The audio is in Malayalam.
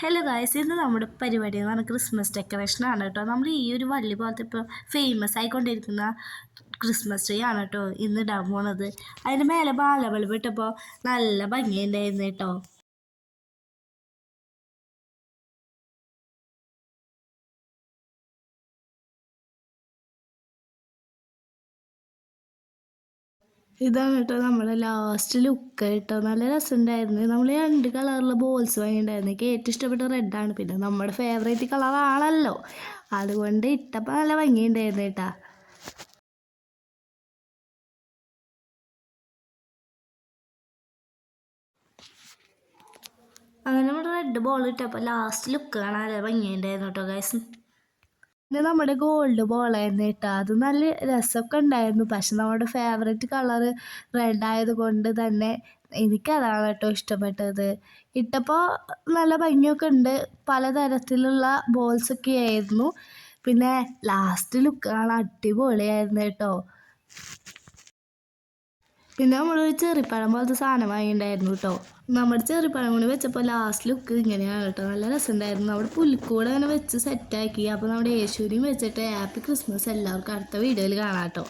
ഹലോ ഗായ്സ്, ഇന്ന് നമ്മുടെ പരിപാടി എന്ന് പറഞ്ഞാൽ ക്രിസ്മസ് ഡെക്കറേഷൻ ആണ് കേട്ടോ. നമ്മൾ ഈ ഒരു വള്ളി പോലത്തെ ഇപ്പോൾ ഫേമസ് ആയിക്കൊണ്ടിരിക്കുന്ന ക്രിസ്മസ് ട്രീ ആണ് കേട്ടോ ഇന്ന് ഇടാൻ പോണത്. അതിന് മേലെ ബാലബൾബ് ഇട്ടപ്പോൾ നല്ല ഭംഗിയുണ്ടായിരുന്നു കേട്ടോ. ഇതാണ് കേട്ടോ നമ്മുടെ ലാസ്റ്റ് ലുക്ക് കേട്ടോ. നല്ല രസമുണ്ടായിരുന്നു. നമ്മൾ 2 കളറിലെ ബോൾസ് വാങ്ങിയിട്ടുണ്ടായിരുന്നു. എനിക്ക് ഏറ്റവും ഇഷ്ടപ്പെട്ട റെഡാണ്. പിന്നെ നമ്മുടെ ഫേവറേറ്റ് കളറാണല്ലോ, അതുകൊണ്ട് ഇട്ടപ്പോൾ നല്ല ഭംഗിയുണ്ടായിരുന്നു കേട്ടാ. അങ്ങനെ നമ്മുടെ റെഡ് ബോൾ ഇട്ടപ്പോൾ ലാസ്റ്റ് ലുക്ക് കാണാൻ നല്ല ഭംഗിയുണ്ടായിരുന്നു കേട്ടോ ഗൈസ്. പിന്നെ നമ്മുടെ ഗോൾഡ് ബോളായിരുന്നു കേട്ടോ. അത് നല്ല രസമൊക്കെ ഉണ്ടായിരുന്നു. പക്ഷെ നമ്മുടെ ഫേവറേറ്റ് കളറ് റെഡ് ആയതുകൊണ്ട് തന്നെ എനിക്കതാണ് കേട്ടോ ഇഷ്ടപ്പെട്ടത്. ഇട്ടപ്പോൾ നല്ല ഭംഗിയൊക്കെ ഉണ്ട്. പലതരത്തിലുള്ള ബോൾസൊക്കെ ആയിരുന്നു. പിന്നെ ലാസ്റ്റ് ലുക്ക് കാണാൻ അടിപൊളിയായിരുന്നു കേട്ടോ. പിന്നെ നമ്മളൊരു ചെറിപ്പഴം പോലത്തെ സാധനം വാങ്ങിയിട്ടുണ്ടായിരുന്നു കേട്ടോ. നമ്മുടെ ചെറിപ്പഴം കൊണ്ട് വെച്ചപ്പോൾ ലാസ്റ്റ് ലുക്ക് ഇങ്ങനെയാണ് കേട്ടോ. നല്ല രസമുണ്ടായിരുന്നു. നമ്മുടെ പുൽക്കൂടെ അങ്ങനെ വെച്ച് സെറ്റാക്കി. അപ്പോൾ നമ്മുടെ യേശുവിനെയും വെച്ചിട്ട് ഹാപ്പി ക്രിസ്മസ് എല്ലാവർക്കും അടുത്ത വീഡിയോയിൽ കാണാം കേട്ടോ.